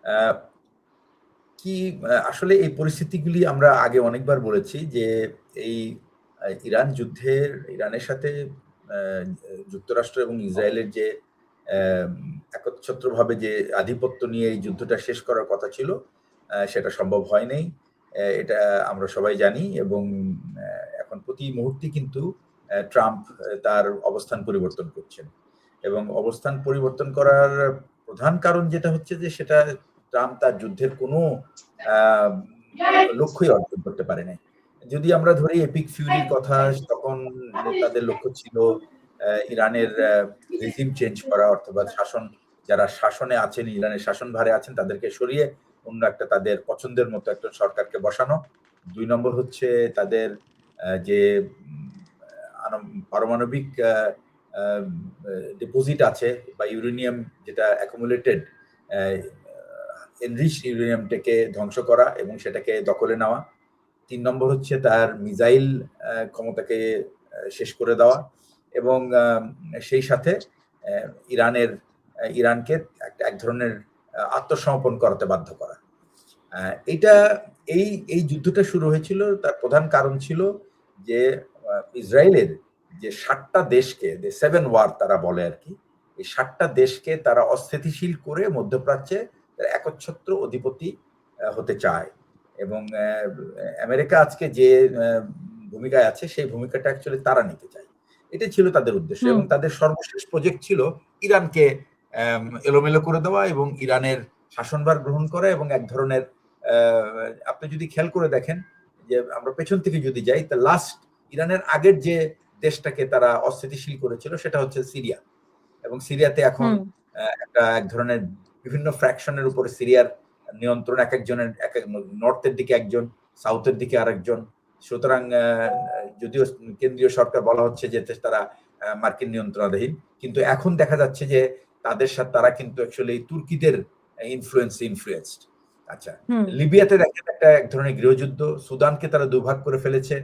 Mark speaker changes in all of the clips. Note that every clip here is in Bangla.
Speaker 1: আহ, কি আসলে এই পরিস্থিতিগুলি আমরা আগে অনেকবার বলেছি যে এই ইরানের সাথে আহ, যুক্তরাষ্ট্র এবং ইসরায়েলের যে আহ, একচ্ছত্রভাবে যে আধিপত্য নিয়ে এই যুদ্ধটা শেষ করার কথা ছিল, সেটা সম্ভব হয় নাই। এটা আমরা সবাই জানি। এবং এখন প্রতি মুহূর্তে কিন্তু ট্রাম্প তার অবস্থান পরিবর্তন করছেন। এবং অবস্থান পরিবর্তন করার প্রধান কারণ যেটা হচ্ছে যে সেটা ট্রাম্প তার যুদ্ধের কোনো আহ, লক্ষ্যই অর্জন করতে পারে নাই। যদি আমরা ধরি এপিক ফিউরির কথা, তখন তাদের লক্ষ্য ছিল ইরানের রেজিম চেঞ্জ করা, অথবা যারা শাসনে আছেন, ইরানের শাসনভারে আছেন, তাদেরকে সরিয়ে অন্য একটা তাদের পছন্দের মতো একটা সরকারকে বসানো। 2 নম্বর হচ্ছে তাদের যে পারমাণবিক ডিপোজিট আছে বা ইউরেনিয়াম, যেটা অ্যাকুমুলেটেড এনরিচ ইউরেনিয়ামটাকে ধ্বংস করা এবং সেটাকে দখলে নেওয়া। 3 নম্বর হচ্ছে তার মিসাইল ক্ষমতাকে শেষ করে দেওয়া। এবং সেই সাথে আহ, ইরানের ইরানকে এক ধরনের আত্মসমর্পণ করাতে বাধ্য করা। এটা এই এই যুদ্ধটা শুরু হয়েছিল, তার প্রধান কারণ ছিল যে ইসরায়েলের যে 7টা দেশকে, সেভেন ওয়ার তারা বলে আর কি, এই 7টা দেশকে তারা অস্থিতিশীল করে মধ্যপ্রাচ্যে একচ্ছত্র অধিপতি হতে চায়। এবং আমেরিকা আজকে যে ভূমিকায় আছে, সেই ভূমিকাটা অ্যাকচুয়ালি তারা নিতে চায়। এটাই ছিল তাদের উদ্দেশ্য।
Speaker 2: হুম
Speaker 1: এবং তাদের সর্বশেষ প্রজেক্ট ছিল ইরানকে এলোমেলো করে দেওয়া এবং ইরানের শাসনভার গ্রহণ করা। এবং এক ধরনের আপনি যদি খেয়াল করে দেখেন যে আমরা পেছন থেকে যদি যাই, তা লাস্ট ইরানের আগের যে দেশটাকে তারা অস্থিতিশীল করেছিল সেটা হচ্ছে সিরিয়া। এবং সিরিয়াতে এখন
Speaker 2: হুম
Speaker 1: এক ধরনের বিভিন্ন ফ্র্যাকশনের উপরে সিরিয়ার নিয়ন্ত্রণ, এক একজনের, নর্থের দিকে একজন, সাউথের দিকে আরেকজন। সুতরাং যদিও কেন্দ্রীয় সরকার বলা হচ্ছে যে তারা মার্কিন নিয়ন্ত্রণাধীন, কিন্তু এখন দেখা যাচ্ছে যে তাদের সাথে তারা কিন্তু অ্যাকচুয়ালি তুর্কিদের ইনফ্লুয়েন্সড। আচ্ছা,
Speaker 2: হুম
Speaker 1: লিবিয়াতে দেখেন একটা এক ধরনের গৃহযুদ্ধ, সুদানকে তারা দুভাগ করে ফেলেছে।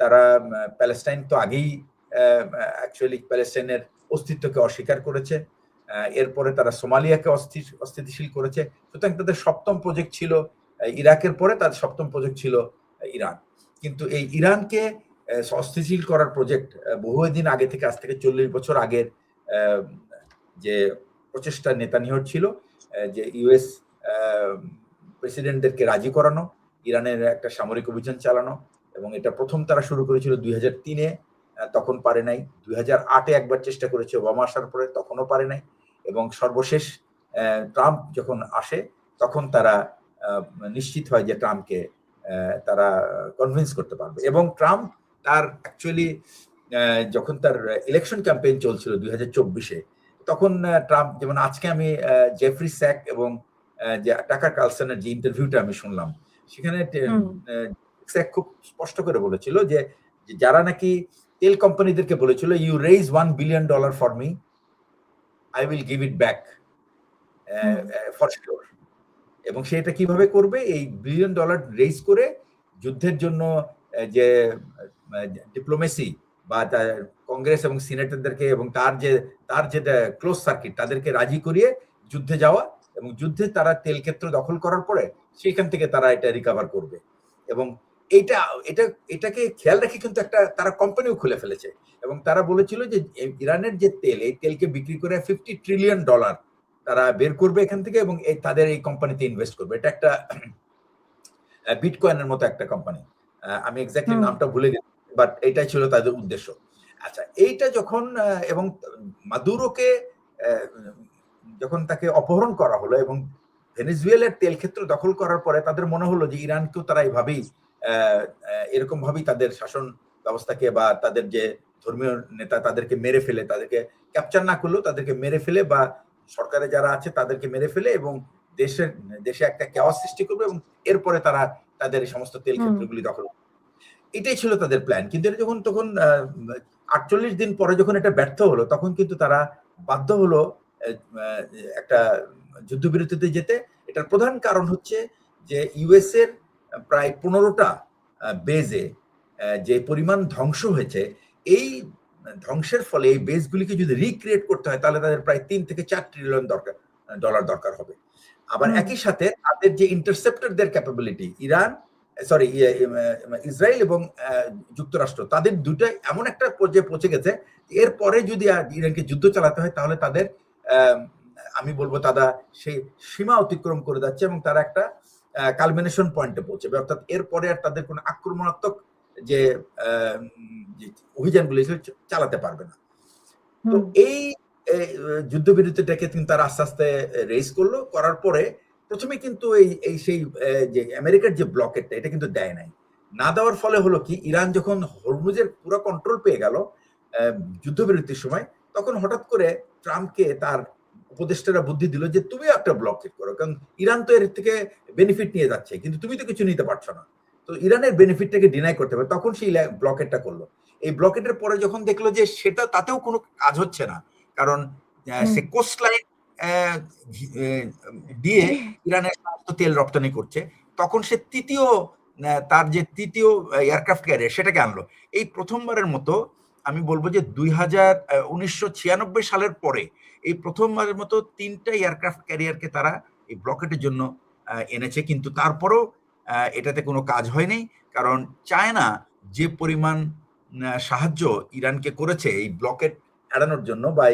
Speaker 1: তারা প্যালেস্টাইন তো আগেই অ্যাকচুয়ালি প্যালেস্টাইনের অস্তিত্বকে অস্বীকার করেছে। এরপরে তারা সোমালিয়াকে অস্থিতিশীল করেছে। সুতরাং তাদের সপ্তম প্রজেক্ট ছিল ইরাকের পরে তাদের সপ্তম প্রজেক্ট ছিল ইরান। কিন্তু এই ইরানকে অস্থিতিশীল করার প্রজেক্ট বহুদিন আগে থেকে, আজ থেকে 40 বছর আগের যে প্রচেষ্টা নেতানিয়াহুর ছিল, যে ইউএস প্রেসিডেন্টদেরকে রাজি করানো, ইরানের একটা সামরিক অভিযান চালানো। এবং এটা প্রথম তারা শুরু করেছিল 2003-এ, তখন পারে নাই। 2008-এ একবার চেষ্টা করেছে ওবামা আসার পরে, তখনও পারে নাই। এবং সর্বশেষ ট্রাম্প যখন আসে, তখন তারা নিশ্চিত হয় যে ট্রাম্পকে তারা কনভিন্স করতে পারবে। এবং ট্রাম্প তার অ্যাকচুয়ালি যখন তার ইলেকশন ক্যাম্পেইন চলছিল 2024-এ, তখন ট্রাম্প, যেমন আজকে আমি জেফরি স্যাক এবং যে টাকার কালসনের যে ইন্টারভিউটা আমি শুনলাম, সেখানে
Speaker 2: হুম
Speaker 1: স্যাক খুব স্পষ্ট করে বলেছিল যে যারা নাকি তেল কোম্পানিদেরকে বলেছিল, you raise $1 billion for me, I will give it back
Speaker 2: hmm
Speaker 1: for sure. এবং সেটা কিভাবে করবে? এই $1 বিলিয়ন রেইজ করে যুদ্ধের জন্য যে ডিপ্লোমেসি বা তার কংগ্রেস এবং সিনেটরদেরকে এবং তার যেটা ক্লোজ সার্কিট, তাদেরকে রাজি করিয়ে যুদ্ধে যাওয়া। এবং যুদ্ধে তারা তেল ক্ষেত্র দখল করার পরে সেখান থেকে তারা এটা রিকভার করবে। এবং এইটা এটা এটাকে খেয়াল রেখে কিন্তু একটা তারা কোম্পানিও খুলে ফেলেছে। এবং তারা বলেছিল যে ইরানের যে তেল, এই তেলকে বিক্রি করে $50 ট্রিলিয়ন তারা বের করবে এখান থেকে, এবং তাদের এই কোম্পানিতে ইনভেস্ট করবে। এটা একটা বিটকয়েনের মতো একটা কোম্পানি। আমি এক্স্যাক্টলি
Speaker 2: হুম
Speaker 1: নামটা ভুলে গেছি, বাট এটাই ছিল তাদের উদ্দেশ্য। আচ্ছা, এইটা যখন এবং মাদুরোকে যখন তাকে অপহরণ করা হলো এবং ভেনেজুয়েলার তেল ক্ষেত্র দখল করার পরে তাদের মনে হলো যে ইরানকেও তারা এইভাবেই এরকম ভাবেই তাদের শাসন ব্যবস্থাকে বা তাদের যে ধর্মীয় নেতা তাদেরকে মেরে ফেলে, তাদেরকে ক্যাপচার না করলেও তাদেরকে মেরে ফেলে, বা সরকারে যারা আছে তাদেরকে মেরে ফেলে এবং দেশে একটা কেওয়াস সৃষ্টি করবে, এবং এরপরে তারা তাদের এই সমস্ত তেল
Speaker 2: হুম
Speaker 1: ক্ষেত্রগুলি দখল। এটাই ছিল তাদের প্ল্যান। কিন্তু এটা যখন তখন 48 দিন পরে যখন এটা ব্যর্থ হলো, তখন কিন্তু তারা বাধ্য হলো একটা যুদ্ধবিরতিতে যেতে। এটার প্রধান কারণ হচ্ছে যে ইউএস এর প্রায় 15টা বেজে যে পরিমাণ ধ্বংস হয়েছে, এই ধ্বংসের ফলে এই বেসগুলিকে যদি রিক্রিয়েট করতে হয়, তাহলে তাদের প্রায় $3 থেকে $4 ট্রিলিয়ন ডলার দরকার হবে। আবার একই সাথে তাদের যে ইন্টারসেপ্টরদের ক্যাপাবিলিটি, ইসরায়েল এবং যুক্তরাষ্ট্র তাদের দুটাই এমন একটা পর্যায়ে পৌঁছে গেছে, এরপরে যদি ইরানকে যুদ্ধ চালাতে হয় তাহলে তাদের আমি বলবো তারা সেই সীমা অতিক্রম করে যাচ্ছে এবং তারা একটা কালমিনেশন পয়েন্টে পৌঁছবে, অর্থাৎ এরপরে আর তাদের কোনো আক্রমণাত্মক যে অভিযানগুলি চালাতে পারবে না। তো এই যুদ্ধবিরতিটাকে কিন্তু তারা আস্তে আস্তে রেজ করলো, করার পরে প্রথমে কিন্তু এই সেই যে আমেরিকার যে ব্লকেটটা এটা কিন্তু দেয় নাই। না দেওয়ার ফলে হলো কি, ইরান যখন হরমুজের পুরো কন্ট্রোল পেয়ে গেল যুদ্ধবিরতির সময়, তখন হঠাৎ করে ট্রাম্পকে তার উপদেষ্টারা বুদ্ধি দিল যে তুমিও একটা ব্লকেট করো, কারণ ইরান তো এর থেকে বেনিফিট নিয়ে যাচ্ছে কিন্তু তুমি তো কিছু নিতে পারছো না, তো ইরানের বেনিফিটটাকে ডিনাই করতে হবে, তখন সেই ব্লকেটটা করলো। এই ব্লকেটের পরে যখন দেখলো যে সেটা তাতেও কোনো কাজ হচ্ছে না, কারণ সে কোস্টলাইন দিয়ে ইরানের সমস্ত তেল রপ্তানি করছে, তখন সে তার যে তৃতীয় এয়ারক্রাফট ক্যারিয়ার সেটাকে আনলো। এই প্রথমবারের মতো আমি বলবো যে 1996 সালের পরে এই প্রথমবারের মতো 3টা এয়ারক্রাফট ক্যারিয়ারকে তারা এই ব্লকেটের জন্য এনেছে, কিন্তু তারপরেও এটাতে কোনো কাজ হয়নি, কারণ চায়না যে পরিমাণ সাহায্য ইরানকে করেছে এই ব্লকেট এড়ানোর জন্য, বা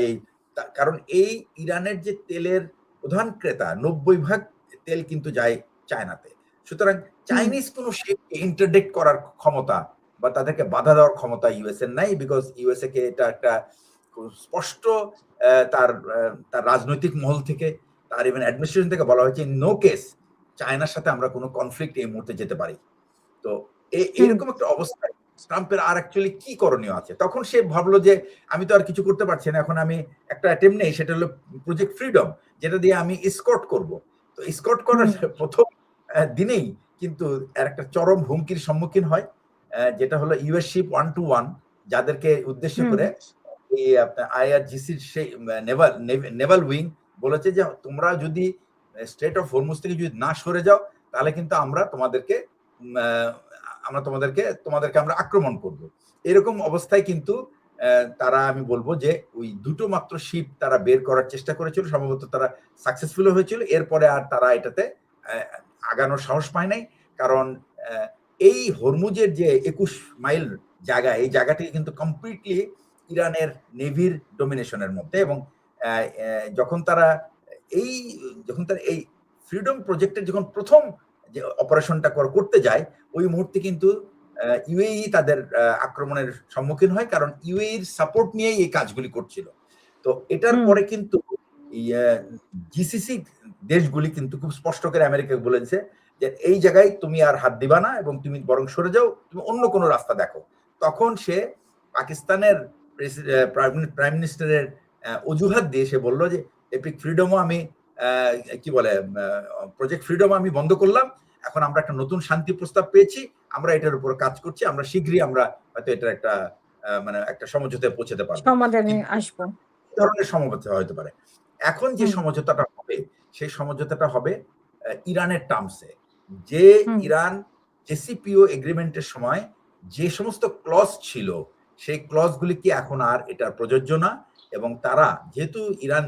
Speaker 1: কারণ এই ইরানের যে তেলের প্রধান ক্রেতা 90% তেল কিন্তু যায় চায়নাতে, সুতরাং চাইনিজ কোনো শিপকে ইন্টারডিক্ট করার ক্ষমতা বা তাদেরকে বাধা দেওয়ার ক্ষমতা ইউএসএ নাই, বিকজ ইউএসএ কে এটা একটা স্পষ্ট তার রাজনৈতিক মহল থেকে, তার ইভেন অ্যাডমিনিস্ট্রেশন থেকে বলা হয়েছে নো কেস চায়নার সাথে আমরা কোনো কনফ্লিক্ট এই মুহূর্তে যেতে পারি। তো এরকম একটা অবস্থায় ট্রাম্পের আর অ্যাকচুয়ালি কি করণীয় আছে, তখন সে ভাবলো যে আমি তো আর কিছু করতে পারছি না, এখন আমি একটা অ্যাটেম্প নেই, সেটা হলো প্রজেক্ট ফ্রিডম, যেটা দিয়ে আমি স্কট করব। তো স্কট করার প্রথম দিনেই কিন্তু এর একটা চরম হুমকির সম্মুখীন হয়, যেটা হলো ইউএস শিপ 121, যাদেরকে উদ্দেশ্য করে এই আপনার আইআরজিসির সেই নেভাল উইং বলেছে যে তোমরা যদি স্ট্রেট অফ হরমুজ থেকে যদি না সরে যাও তাহলে কিন্তু আমরা তোমাদেরকে আমরা আক্রমণ করব। এরকম অবস্থায় কিন্তু তারা, আমি বলবো যে ওই দুটো মাত্র শিপ তারা বের করার চেষ্টা করেছিল, সম্ভবত তারা সাকসেসফুল হয়েছিল, এরপরে আর তারা এটাতে আগানোর সাহস পায় নাই, কারণ এই হরমুজের যে 21 মাইল জায়গা, এই জায়গাটি কিন্তু কমপ্লিটলি ইরানের নেভির ডমিনেশনের মধ্যে, এবং যখন তারা এই ফ্রিডম প্রজেক্টের যখন প্রথম যে অপারেশনটা করতে যায়, ওই মুহূর্তে কিন্তু ইউএই তাদের আক্রমণের সম্মুখীন হয়, কারণ ইউএইর সাপোর্ট নিয়েই এই কাজগুলি করছিল। তো এটার পরে কিন্তু জিসিসি দেশগুলি কিন্তু খুব স্পষ্ট করে আমেরিকাকে বলেছে যে এই জায়গায় তুমি আর হাত দিবা না এবং তুমি বরং সরে যাও, তুমি অন্য কোনো রাস্তা দেখো। তখন সে পাকিস্তানের প্রাইম মিনিস্টারের অজুহাত দিয়ে সে বললো যে এপিক ফ্রিডমও আমি প্রজেক্ট ফ্রিডম আমি বন্ধ করলাম, এখন আমরা একটা নতুন শান্তি প্রস্তাব পেয়েছি, আমরা এটার উপর কাজ করছি, আমরা শীঘ্রই আমরা হয়তো এটার একটা একটা সমঝোতায় পৌঁছাতে পারবো,
Speaker 2: সমাধানে আসবো,
Speaker 1: ধরনের সমঝোতা হতে পারে। এখন যে সমঝোতাটা হবে সেই সমঝোতাটা হবে ইরানের টার্মসে, যে ইরান জেসিপিও এগ্রিমেন্টের সময় যে সমস্ত ক্লজ ছিল সেই ক্লজগুলি কি এখন আর এটা প্রযোজ্য না, এবং তারা যেহেতু ইরান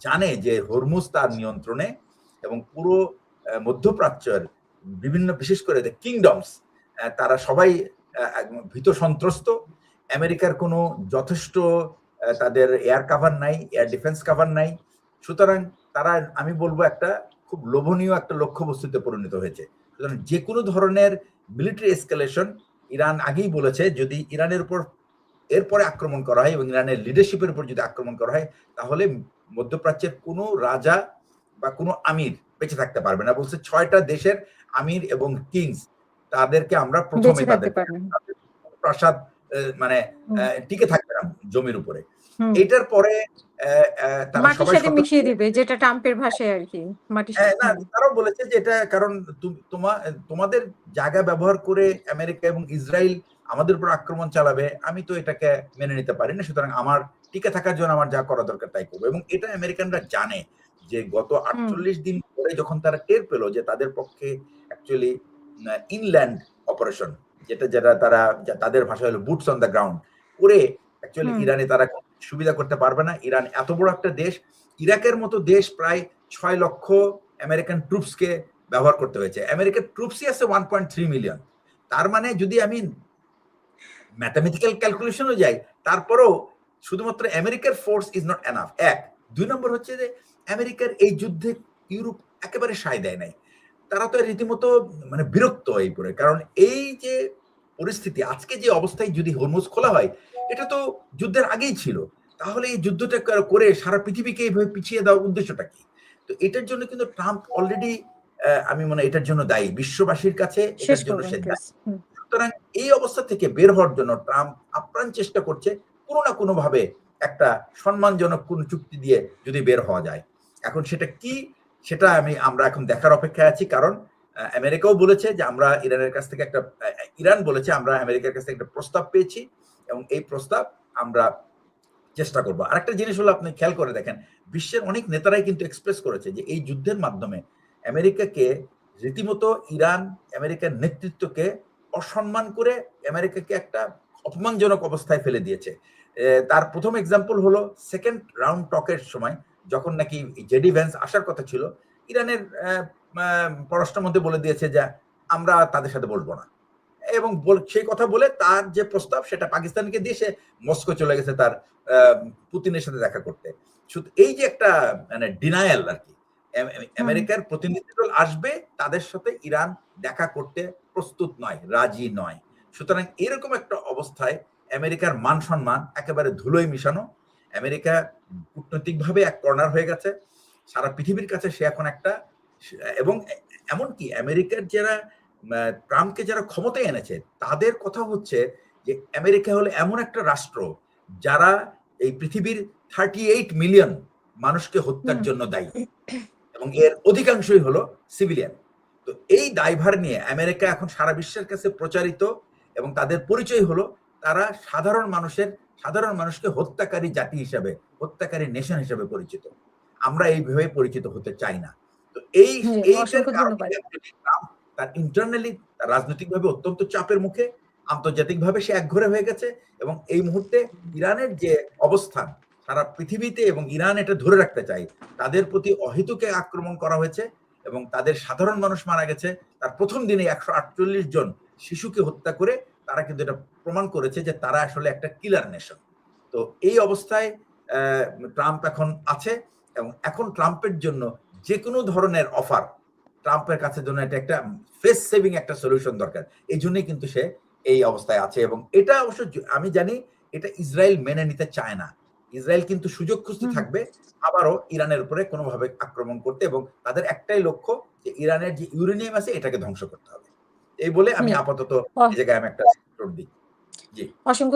Speaker 1: জানে যে হরমুজ তার নিয়ন্ত্রণে এবং পুরো মধ্যপ্রাচ্যের বিভিন্ন, বিশেষ করে কিংডমস, তারা সবাই ভীত সন্ত্রস্ত, আমেরিকার কোনো যথেষ্ট তাদের এয়ার কাভার নাই, এয়ার ডিফেন্স কাভার নাই, সুতরাং তারা, আমি বলবো, একটা খুব লোভনীয় একটা লক্ষ্যবস্তুতে পরিণত হয়েছে। সুতরাং যে কোনো ধরনের মিলিটারি এসকালেশন, ইরান আগেই বলেছে যদি ইরানের উপর এরপরে আক্রমণ করা হয় এবং ইরানের লিডারশিপের উপর যদি আক্রমণ করা হয় তাহলে মধ্যপ্রাচ্যের কোনো রাজা বা কোনো আমির বেঁচে থাকতে পারবে না। বলছে 6টা দেশের আমির এবং কিংস, তাদেরকে আমরা প্রথমে তাদের প্রাসাদ মানে টিকে থাকবে না জমির উপরে। এটার পরে তারা সবাই
Speaker 2: মিশিয়ে দিবে, যেটা ট্রাম্পের ভাষায় আর কি।
Speaker 1: তারাও বলেছে যে এটা কারণ তোমাদের জায়গা ব্যবহার করে আমেরিকা এবং ইসরায়েল আমাদের উপর আক্রমণ চালাবে, আমি তো এটাকে মেনে নিতে পারি না, সুতরাং আমার টিকে থাকার জন্য আমার যা করা দরকার তাই করবো। এবং এটা আমেরিকানরা জানে যে গত 48 দিন পরে যখন তারা টের পেল যে তাদের পক্ষে অ্যাকচুয়ালি ইনল্যান্ড অপারেশন, যেটা তারা তাদের ভাষা হলো বুটস অন দ্য গ্রাউন্ড করে অ্যাকচুয়ালি ইরানে তারা সুবিধা করতে পারবে না। ইরান এত বড় একটা দেশ, ইরাকের মতো দেশ প্রায় 6 লক্ষ আমেরিকান ট্রুপসকে ব্যবহার করতে হয়েছে। আমেরিকার ট্রুপসই আছে 1.3 মিলিয়ন। তার মানে যদি আমি ম্যাথমেটিক্যাল ক্যালকুলেশনও যাই, তারপরেও শুধুমাত্র আমেরিকার ফোর্স ইজ নট এনাফ। এক। ২ নম্বর হচ্ছে যে আমেরিকার এই যুদ্ধে ইউরোপ একেবারে সায় দেয় নাই। তারা তো রীতিমতো মানে বিরক্ত হয়ে পড়ে। কারণ এই যে পরিস্থিতি, আজকে যে অবস্থায় যদি হরমুজ খোলা হয়, এটা তো যুদ্ধের আগেই ছিল। তাহলে এই যুদ্ধটা করে সারা পৃথিবীকে এইভাবে পিছিয়ে দেওয়ার উদ্দেশ্যটা কি? তো এটার জন্য কিন্তু ট্রাম্প অলরেডি আমি মনে হয় এটার জন্য দায়ী। বিশ্ববাসীর কাছে
Speaker 2: শেষ
Speaker 1: এটার জন্য
Speaker 2: করবেন
Speaker 1: সে
Speaker 2: প্লিজ।
Speaker 1: দায়ী। সুতরাং এই অবস্থা থেকে বের হওয়ার জন্য ট্রাম্প আপ্রাণ চেষ্টা করছে কোনো না কোনো ভাবে একটা সম্মানজনক কোন চুক্তি দিয়ে যদি বের হওয়া যায়। এখন সেটা কি, সেটা আমরা এখন দেখার অপেক্ষায় আছি। কারণ আমেরিকাও বলেছে যে আমরা ইরানের কাছ থেকে একটা ইরান বলেছে আমরা আমেরিকার কাছ থেকে একটা প্রস্তাব পেয়েছি এবং এই প্রস্তাব আমরা চেষ্টা করব। আরেকটা জিনিস হলো আপনি খেয়াল করে দেখেন, বিশ্বের অনেক নেতারাই কিন্তু এক্সপ্রেস করেছে যে এই যুদ্ধের মাধ্যমে আমেরিকাকে রীতিমতো ইরান আমেরিকার নেতৃত্বকে অসম্মান করে আমেরিকাকে একটা অপমানজনক অবস্থায় ফেলে দিয়েছে। তার প্রথম এক্সাম্পল হলো সেকেন্ড রাউন্ড টকের সময় যখন নাকি জেডি ভ্যান্স আসার কথা ছিল, ইরানের পররাষ্ট্রমন্ত্রী বলে দিয়েছে যে আমরা তাদের সাথে বলবো না, এবং সেই কথা বলে তার যে প্রস্তাব সেটা পাকিস্তানকে দিয়ে সে মস্কো চলে গেছে তার পুতিনের সাথে দেখা করতে। শুধু এই যে একটা মানে ডিনায়াল আর কি, আমেরিকার প্রতিনিধি দল আসবে, তাদের সাথে ইরান দেখা করতে প্রস্তুত নয়, রাজি নয়। সুতরাং এরকম একটা অবস্থায় আমেরিকার মান সম্মান একেবারে ধুলোয় মিশানো। আমেরিকা কূটনৈতিকভাবে এক কর্নার হয়ে গেছে সারা পৃথিবীর কাছে। সে এখন একটা, এবং এমনকি আমেরিকার যারা ট্রাম্পকে যারা ক্ষমতায় এনেছে তাদের কথা হচ্ছে যে আমেরিকা হলো এমন একটা রাষ্ট্র যারা এই পৃথিবীর 38 মিলিয়ন মানুষকে হত্যার জন্য দায়ী, এবং এর অধিকাংশই হলো সিভিলিয়ান। তো এই দায়ভার নিয়ে আমেরিকা এখন সারা বিশ্বের কাছে প্রচারিত, এবং তাদের পরিচয় হলো তারা সাধারণ মানুষকে হত্যাকারী জাতি হিসাবে, হত্যাকারী নেশন হিসাবে পরিচিত। আমরা এইভাবে পরিচিত হতে চাই না। তো এইটার
Speaker 2: অসংখ্য
Speaker 1: কারণে
Speaker 2: ধন্যবাদ।
Speaker 1: ট্রাম্প তার ইন্টারনালি রাজনৈতিকভাবে অত্যন্ত চাপের মুখে, আন্তর্জাতিকভাবে সে একঘরে হয়ে গেছে, এবং এই মুহূর্তে ইরানের যে অবস্থান সারা পৃথিবীতে, এবং ইরান এটা ধরে রাখতে চায়, তাদের প্রতি অহেতুকে আক্রমণ করা হয়েছে এবং তাদের সাধারণ মানুষ মারা গেছে। তার প্রথম দিনে 148 জন শিশুকে হত্যা করে তারা কিন্তু এটা প্রমাণ করেছে যে তারা আসলে একটা কিলার নেশন। তো এই অবস্থায় ট্রাম্প এখন আছে, এবং এখন ট্রাম্পের জন্য যে কোনো ধরনের অফার ট্রাম্পের কাছে জন্য এটা একটা ফেস সেভিং একটা সলিউশন দরকার। এই জন্যই কিন্তু সে এই অবস্থায় আছে, এবং এটা অবশ্য আমি জানি এটা ইসরায়েল মেনে নিতে চায় না। ইসরায়েল কিন্তু সুযোগ খুঁজতে থাকবে আবারও ইরানের উপরে কোনোভাবে আক্রমণ করতে, এবং তাদের একটাই লক্ষ্য যে ইরানের যে ইউরেনিয়াম আছে এটাকে ধ্বংস করতে হবে। এই বলে আমি আপাতত এই জায়গায় আমি একটা দিই। জি।
Speaker 2: অসংখ্য